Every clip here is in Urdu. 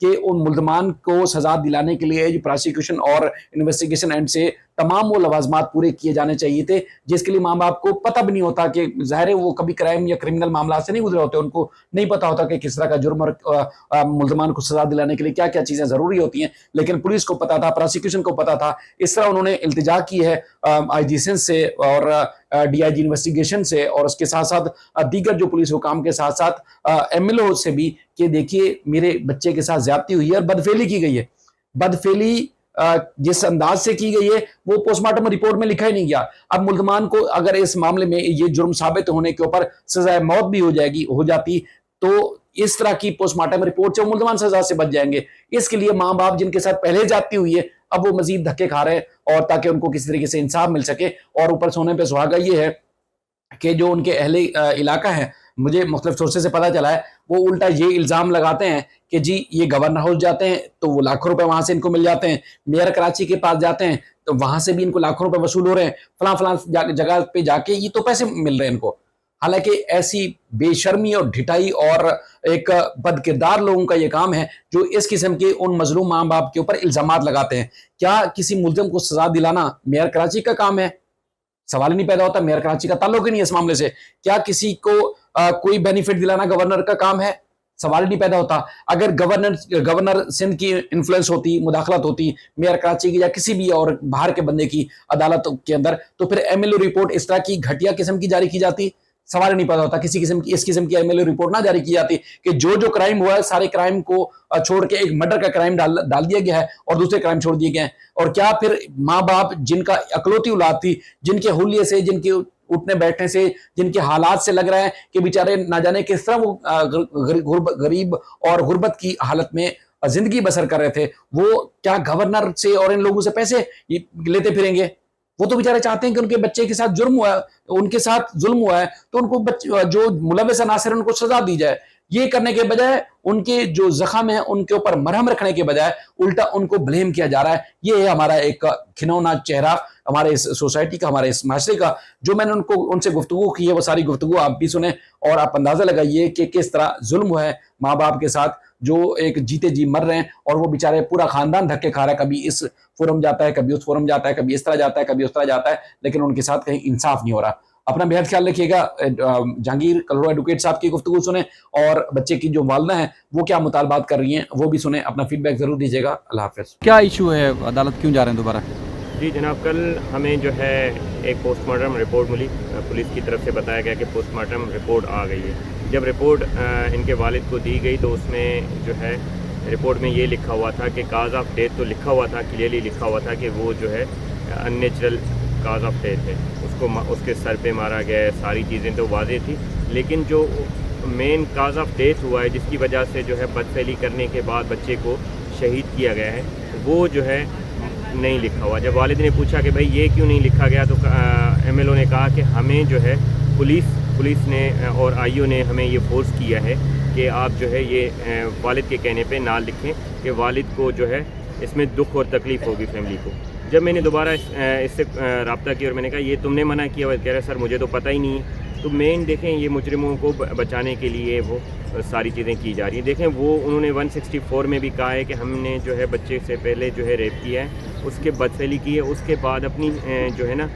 کہ ان ملزمان کو سزا دلانے کے لیے جو پروسیکیوشن اور انویسٹیگیشن اینڈ سے تمام وہ لوازمات پورے کیے جانے چاہیے تھے، جس کے لیے ماں باپ کو پتہ بھی نہیں ہوتا کہ ظاہر ہے وہ کبھی کرائم یا کرمنل معاملات سے نہیں گزرے ہوتے، ان کو نہیں پتا ہوتا کہ کس طرح کا جرم اور ملزمان کو سزا دلانے کے لیے کیا کیا چیزیں ضروری ہوتی ہیں، لیکن پولیس کو پتا تھا، پروسیکیوشن کو پتا تھا۔ اس طرح انہوں نے التجا کی ہے آئی جی سینس سے اور ڈی آئی جی انویسٹیگیشن سے اور اس کے ساتھ ساتھ دیگر جو پولیس حکام کے ساتھ ساتھ ایم ایل او سے بھی کہ دیکھیے میرے بچے کے ساتھ زیادتی ہوئی ہے اور بدفعلی کی گئی ہے۔ بدفعلی جس انداز سے کی گئی ہے وہ پوسٹ مارٹم رپورٹ میں لکھا ہی نہیں گیا۔ اب ملزمان کو اگر اس معاملے میں یہ جرم ثابت ہونے کے اوپر سزائے موت بھی ہو جاتی تو اس طرح کی پوسٹ مارٹم رپورٹ سے ملزمان سزا سے بچ جائیں گے۔ اس کے لیے ماں باپ جن کے ساتھ پہلے جاتی ہوئی ہے اب وہ مزید دھکے کھا رہے ہیں اور تاکہ ان کو کسی طریقے سے انصاف مل سکے۔ اور اوپر سونے پہ سہاگا یہ ہے کہ جو ان کے اہل علاقہ ہیں، مجھے مختلف سورسز سے پتا چلا ہے، وہ الٹا یہ الزام لگاتے ہیں کہ جی یہ گورنر ہاؤس جاتے ہیں تو وہ لاکھوں روپے وہاں سے ان کو مل جاتے ہیں، میئر کراچی کے پاس جاتے ہیں تو وہاں سے بھی ان کو لاکھوں روپے وصول ہو رہے ہیں، فلاں فلاں جگہ پہ جا کے یہ تو پیسے مل رہے ہیں ان کو۔ حالانکہ ایسی بے شرمی اور ڈھٹائی اور ایک بد کردار لوگوں کا یہ کام ہے جو اس قسم کے ان مظلوم ماں باپ کے اوپر الزامات لگاتے ہیں۔ کیا کسی ملزم کو سزا دلانا میئر کراچی کا کام ہے؟ سوال ہی نہیں پیدا ہوتا، میئر کراچی کا تعلق ہی نہیں ہے اس معاملے سے۔ کیا کسی کو کوئی بینیفٹ دلانا گورنر کا کام ہے؟ سوال ہی نہیں پیدا ہوتا۔ اگر گورنر سندھ کی انفلوئنس ہوتی، مداخلت ہوتی میئر کراچی کی یا کسی بھی اور باہر کے بندے کی عدالت کے اندر تو پھر ایم ایل او رپورٹ اس طرح کی گھٹیا قسم کی جاری کی جاتی؟ سوال نہیں پیدا ہوتا، کسی قسم کی اس قسم کی ایم ایل او رپورٹ نہ جاری کی جاتی کہ جو کرائم ہوا ہے سارے کرائم کو چھوڑ کے ایک مرڈر کا کرائم ڈال دیا گیا ہے اور دوسرے کرائم چھوڑ دیے گئے ہیں۔ اور کیا پھر ماں باپ جن کا اکلوتی اولاد تھی، جن کے حلیے سے، جن کے اٹھنے بیٹھنے سے، جن کے حالات سے لگ رہا ہے کہ بیچارے نہ جانے کس طرح وہ غریب اور غربت کی حالت میں زندگی بسر کر رہے تھے، وہ کیا گورنر سے اور ان لوگوں سے پیسے لیتے پھریں گے؟ وہ تو بیچارے چاہتے ہیں کہ ان کے بچے کے ساتھ جرم ہوا ہے، ان کے ساتھ ظلم ہوا ہے تو ان کو جو ملوث عناصر ان کو سزا دی جائے۔ یہ کرنے کے بجائے ان کے جو زخم ہیں ان کے اوپر مرہم رکھنے کے بجائے الٹا ان کو بلیم کیا جا رہا ہے۔ یہ ہے ہمارا ایک گھنونا چہرہ ہمارے اس سوسائٹی کا، ہمارے اس معاشرے کا۔ جو میں نے ان سے گفتگو کی ہے وہ ساری گفتگو آپ بھی سنیں اور آپ اندازہ لگائیے کہ کس طرح ظلم ہوا ہے ماں باپ کے ساتھ جو ایک جیتے جی مر رہے ہیں اور وہ بیچارے پورا خاندان دھکے کھا رہا ہے، کبھی اس فورم جاتا ہے، کبھی اس فورم جاتا ہے، کبھی اس طرح جاتا ہے، کبھی اس طرح جاتا ہے، لیکن ان کے ساتھ کہیں انصاف نہیں ہو رہا۔ اپنا بہت خیال رکھیے گا۔ جہانگیر کلرو ایڈوکیٹ صاحب کی گفتگو سنیں اور بچے کی جو والدہ ہیں وہ کیا مطالبات کر رہی ہیں وہ بھی سنیں، اپنا فیڈ بیک ضرور دیجیے گا۔ اللہ حافظ۔ کیا ایشو ہے، عدالت کیوں جا رہے ہیں دوبارہ؟ جی جناب، کل ہمیں جو ہے ایک پوسٹ مارٹم رپورٹ ملی، پولیس کی طرف سے بتایا گیا کہ پوسٹ مارٹم رپورٹ آ گئی ہے۔ جب رپورٹ ان کے والد کو دی گئی تو اس میں جو ہے رپورٹ میں یہ لکھا ہوا تھا کہ کاز آف ڈیتھ تو لکھا ہوا تھا، کلیئرلی لکھا ہوا تھا کہ وہ جو ہے ان نیچرل کاز آف ڈیتھ ہے، اس کے سر پہ مارا گیا ہے، ساری چیزیں تو واضح تھی، لیکن جو مین کاز آف ڈیتھ ہوا ہے جس کی وجہ سے جو ہے بدفعلی کرنے کے بعد بچے کو شہید کیا گیا ہے وہ جو ہے نہیں لکھا ہوا۔ جب والد نے پوچھا کہ بھائی یہ کیوں نہیں لکھا گیا تو ایم ایل او نے کہا کہ ہمیں جو ہے پولیس نے اور آئی او نے ہمیں یہ فورس کیا ہے کہ آپ جو ہے یہ والد کے کہنے پہ نہ لکھیں کہ والد کو جو ہے اس میں دکھ اور تکلیف ہوگی فیملی کو۔ جب میں نے دوبارہ اس سے رابطہ کیا اور میں نے کہا یہ تم نے منع کیا، کہہ رہا سر مجھے تو پتہ ہی نہیں ہے۔ تو مین دیکھیں یہ مجرموں کو بچانے کے لیے وہ ساری چیزیں کی جا رہی ہیں۔ دیکھیں وہ انہوں نے 164 میں بھی کہا ہے کہ ہم نے جو ہے بچے سے پہلے جو ہے ریپ کیا ہے، اس کے بدفعلی کی ہے، اس کے بعد اپنی جو ہے نا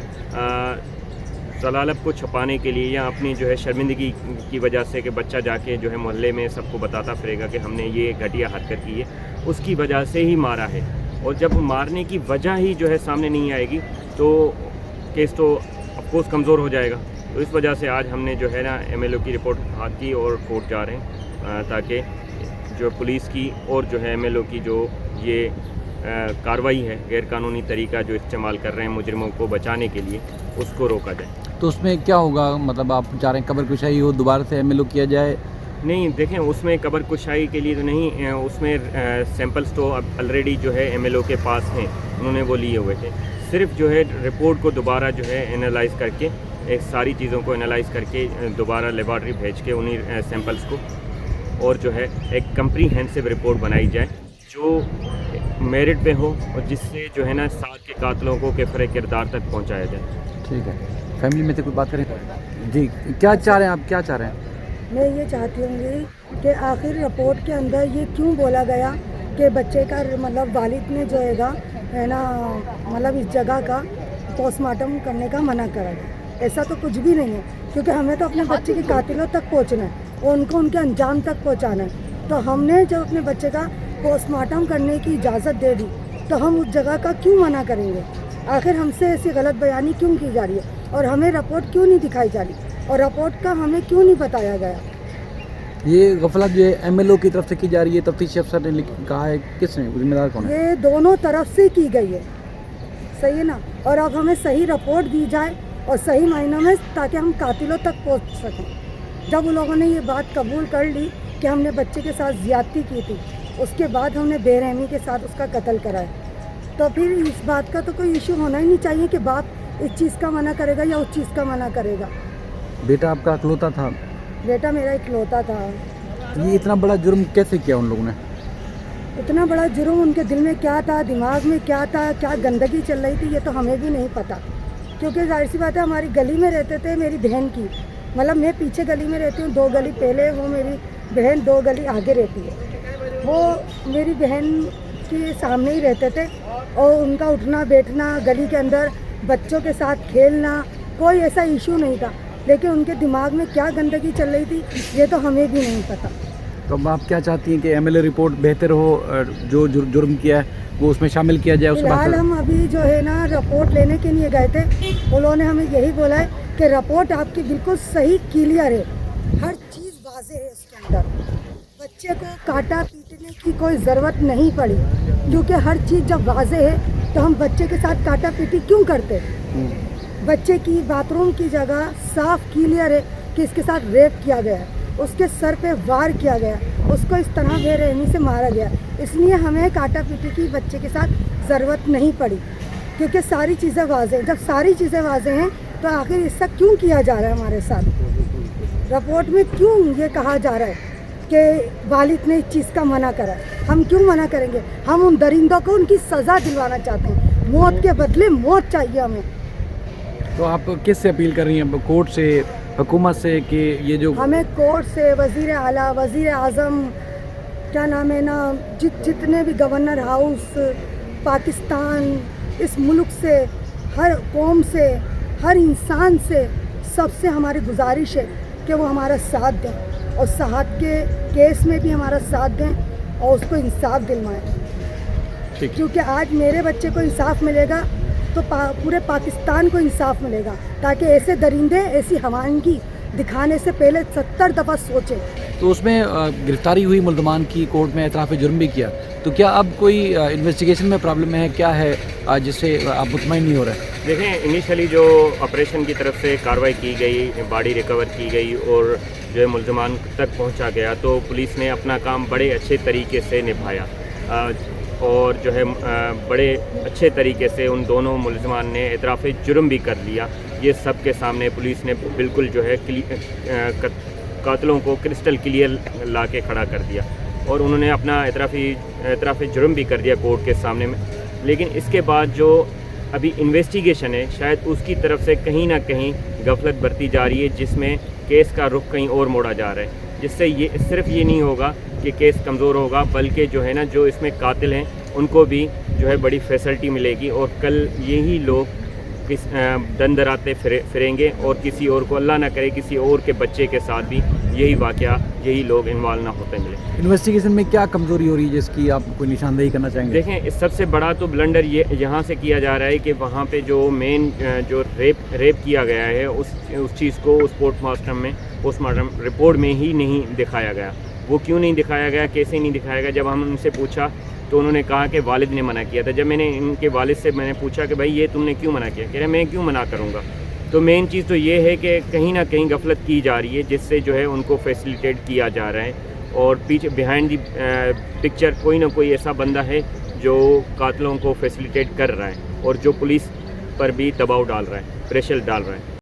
ضلالت کو چھپانے کے لیے یا اپنی جو ہے شرمندگی کی وجہ سے کہ بچہ جا کے جو ہے محلے میں سب کو بتاتا پھرے گا کہ ہم نے یہ گھٹیا حرکت کی ہے، اس کی وجہ سے ہی مارا ہے۔ اور جب مارنے کی وجہ ہی جو ہے سامنے نہیں آئے گی تو کیس تو آف کورس کمزور ہو جائے گا۔ تو اس وجہ سے آج ہم نے جو ہے نا ایم ایل او کی رپورٹ ہاتھ کی اور کورٹ جا رہے ہیں تاکہ جو پولیس کی اور جو ہے ایم ایل او کی جو یہ کارروائی ہے غیر قانونی طریقہ جو استعمال کر رہے ہیں مجرموں کو بچانے کے لیے اس کو روکا جائے۔ تو اس میں کیا ہوگا، مطلب آپ چاہ رہے ہیں قبر کشائی ہو، دوبارہ سے ایم ایل او کیا جائے؟ نہیں دیکھیں اس میں قبر کشائی کے لیے تو نہیں، اس میں سیمپلز تو اب آلریڈی جو ہے ایم ایل او کے پاس ہیں، انہوں نے وہ لیے ہوئے تھے۔ صرف جو ہے رپورٹ کو دوبارہ جو ہے انالائز کر کے ایک ساری چیزوں کو انالائز کر کے دوبارہ لیبارٹری بھیج کے انہیں سیمپلز کو اور جو ہے ایک کمپریہنسو رپورٹ بنائی جائے جو میرٹ پہ ہو اور جس سے جو ہے نا 7 کے قاتلوں کو کفر کردار تک پہنچایا جائے۔ ٹھیک ہے، فیملی میں سے کوئی بات کریں؟ جی کیا چاہ رہے ہیں آپ، کیا چاہ رہے ہیں؟ میں یہ چاہتی ہوں گی کہ آخر رپورٹ کے اندر یہ کیوں بولا گیا کہ بچے کا مطلب والد نے جو ہے نا مطلب اس جگہ کا پوسٹ مارٹم کرنے کا منع کرا ہے. ایسا تو کچھ بھی نہیں ہے, کیونکہ ہمیں تو اپنے بچے کے قاتلوں تک پہنچنا ہے اور ان کو ان کے انجام تک پہنچانا ہے. تو ہم نے جو اپنے بچے کا پوسٹ مارٹم کرنے کی اجازت دے دی تو ہم اس جگہ کا کیوں منع کریں گے؟ آخر ہم سے ایسی غلط بیانی کیوں کی جا رہی ہے اور ہمیں رپورٹ کیوں نہیں دکھائی جا رہی اور رپورٹ کا ہمیں کیوں نہیں بتایا گیا؟ یہ غفلت جو ہے ایم ایل او کی طرف سے کی جا رہی ہے, تفتیشی افسر نے کہا ہے, کس نے ذمہ دار کون ہے؟ یہ دونوں طرف سے کی گئی ہے, صحیح ہے نا. اور اب ہمیں صحیح رپورٹ دی جائے اور صحیح معنوں میں, تاکہ ہم قاتلوں تک پہنچ سکیں. جب ان لوگوں نے یہ بات قبول کر لی کہ ہم نے بچے کے ساتھ زیادتی کی تھی, اس کے بعد ہم نے بے رحمی کے ساتھ اس کا قتل کرایا, تو پھر اس بات کا تو کوئی ایشو ہونا ہی نہیں چاہیے کہ باپ اس چیز کا منع کرے گا یا اس چیز کا منع کرے گا. بیٹا آپ کا اکلوتا تھا؟ بیٹا میرا اکلوتا تھا. یہ اتنا بڑا جرم کیسے کیا ان لوگوں نے؟ اتنا بڑا جرم ان کے دل میں کیا تھا, دماغ میں کیا تھا, کیا گندگی چل رہی تھی, یہ تو ہمیں بھی نہیں پتہ. کیونکہ ظاہر سی بات ہے, ہماری گلی میں رہتے تھے میری بہن کی, مطلب میں پیچھے گلی میں رہتی ہوں, 2 گلی پہلے, وہ میری بہن 2 گلی آگے رہتی ہے. وہ میری بہن کے سامنے ہی رہتے تھے اور ان کا اٹھنا بیٹھنا, گلی کے اندر بچوں کے ساتھ کھیلنا, کوئی ایسا ایشو نہیں تھا. لیکن ان کے دماغ میں کیا گندگی چل رہی تھی یہ تو ہمیں بھی نہیں پتہ. تو اب آپ کیا چاہتی ہیں کہ ایم ایل اے رپورٹ بہتر ہو, جو جرم کیا ہے وہ اس میں شامل کیا جائے؟ فی الحال ہم ابھی جو ہے نا رپورٹ لینے کے لیے گئے تھے, انہوں نے ہمیں یہی بولا ہے کہ رپورٹ آپ کی بالکل صحیح کلیئر ہے, ہر چیز واضح ہے اس کے اندر. بچے کو کاٹا پیٹنے کی کوئی ضرورت نہیں پڑی, کیونکہ ہر چیز جب واضح ہے تو ہم بچے کے ساتھ کاٹا پیٹی کیوں کرتے؟ بچے کی باتھ روم کی جگہ صاف کلیئر ہے کہ اس کے ساتھ ریپ کیا گیا ہے, اس کے سر پہ وار کیا گیا, اس کو اس طرح بے رحمی سے مارا گیا. اس لیے ہمیں کاٹا پیٹی کی بچے کے ساتھ ضرورت نہیں پڑی, کیونکہ ساری چیزیں واضح ہیں. جب ساری چیزیں واضح ہیں تو آخر اس سے کیوں کیا جا رہا ہے ہمارے ساتھ؟ رپورٹ میں کیوں یہ کہا جا رہا ہے کہ والد نے اس چیز کا منع کرا؟ ہم کیوں منع کریں گے؟ ہم ان درندوں کو ان کی سزا دلوانا چاہتے ہیں, موت کے بدلے موت چاہیے ہمیں. تو آپ کس سے اپیل کر رہی ہیں, کورٹ سے, حکومت سے, کہ یہ جو ہمیں کورٹ سے, وزیر اعلیٰ, وزیر اعظم, کیا نام ہے نا, جتنے بھی گورنر ہاؤس, پاکستان, اس ملک سے, ہر قوم سے, ہر انسان سے, سب سے ہماری گزارش ہے کہ وہ ہمارا ساتھ دیں اور صحت کے کیس میں بھی ہمارا ساتھ دیں اور اس کو انصاف دلوائیں. کیونکہ آج میرے بچے کو انصاف ملے گا تو پورے پاکستان کو انصاف ملے گا, تاکہ ایسے درندے ایسی ہوانگی دکھانے سے پہلے 70 دفعہ سوچیں. تو اس میں گرفتاری ہوئی ملزمان کی, کورٹ میں اعتراف جرم بھی کیا, تو کیا اب کوئی انویسٹیگیشن میں پرابلم ہے, کیا ہے جس سے آپ مطمئن نہیں ہو رہے؟ دیکھیں, انیشلی جو آپریشن کی طرف سے کارروائی کی گئی, باڈی ریکور کی گئی اور جو ہے ملزمان تک پہنچا گیا, تو پولیس نے اپنا کام بڑے اچھے طریقے سے نبھایا اور جو ہے بڑے اچھے طریقے سے ان دونوں ملزمان نے اعتراف جرم بھی کر لیا. یہ سب کے سامنے پولیس نے بالکل جو ہے قاتلوں کو کرسٹل کلیئر لا کے کھڑا کر دیا اور انہوں نے اپنا اعتراف جرم بھی کر دیا کورٹ کے سامنے میں. لیکن اس کے بعد جو ابھی انویسٹیگیشن ہے, شاید اس کی طرف سے کہیں نہ کہیں غفلت برتی جا رہی ہے, جس میں کیس کا رخ کہیں اور موڑا جا رہا ہے, جس سے یہ صرف یہ نہیں ہوگا کہ کیس کمزور ہوگا, بلکہ جو ہے نا جو اس میں قاتل ہیں ان کو بھی جو ہے بڑی فیسلٹی ملے گی اور کل یہی لوگ دن دراتے پھریں گے اور کسی اور کو, اللہ نہ کرے, کسی اور کے بچے کے ساتھ بھی یہی واقعہ, یہی لوگ انوالو نہ ہوتے ملے. انویسٹیگیشن میں کیا کمزوری ہو رہی ہے جس کی آپ کوئی نشاندہی کرنا چاہیں گے؟ دیکھیں, اس سب سے بڑا تو بلنڈر یہ یہاں سے کیا جا رہا ہے کہ وہاں پہ جو مین جو ریپ کیا گیا ہے اس چیز کو اس پوسٹ مارٹم رپورٹ میں ہی نہیں دکھایا گیا. وہ کیوں نہیں دکھایا گیا, کیسے نہیں دکھایا گیا؟ جب ہم ان سے پوچھا تو انہوں نے کہا کہ والد نے منع کیا تھا. جب میں نے ان کے والد سے پوچھا کہ بھائی یہ تم نے کیوں منع کیا, کہہ رہے میں کیوں منع کروں گا. تو مین چیز تو یہ ہے کہ کہیں نہ کہیں غفلت کی جا رہی ہے, جس سے جو ہے ان کو فیسیلیٹیٹ کیا جا رہا ہے اور پیچھے بیہائنڈ دی پکچر کوئی نہ کوئی ایسا بندہ ہے جو قاتلوں کو فیسیلیٹیٹ کر رہا ہے اور جو پولیس پر بھی دباؤ ڈال رہا ہے, پریشر ڈال رہا ہے.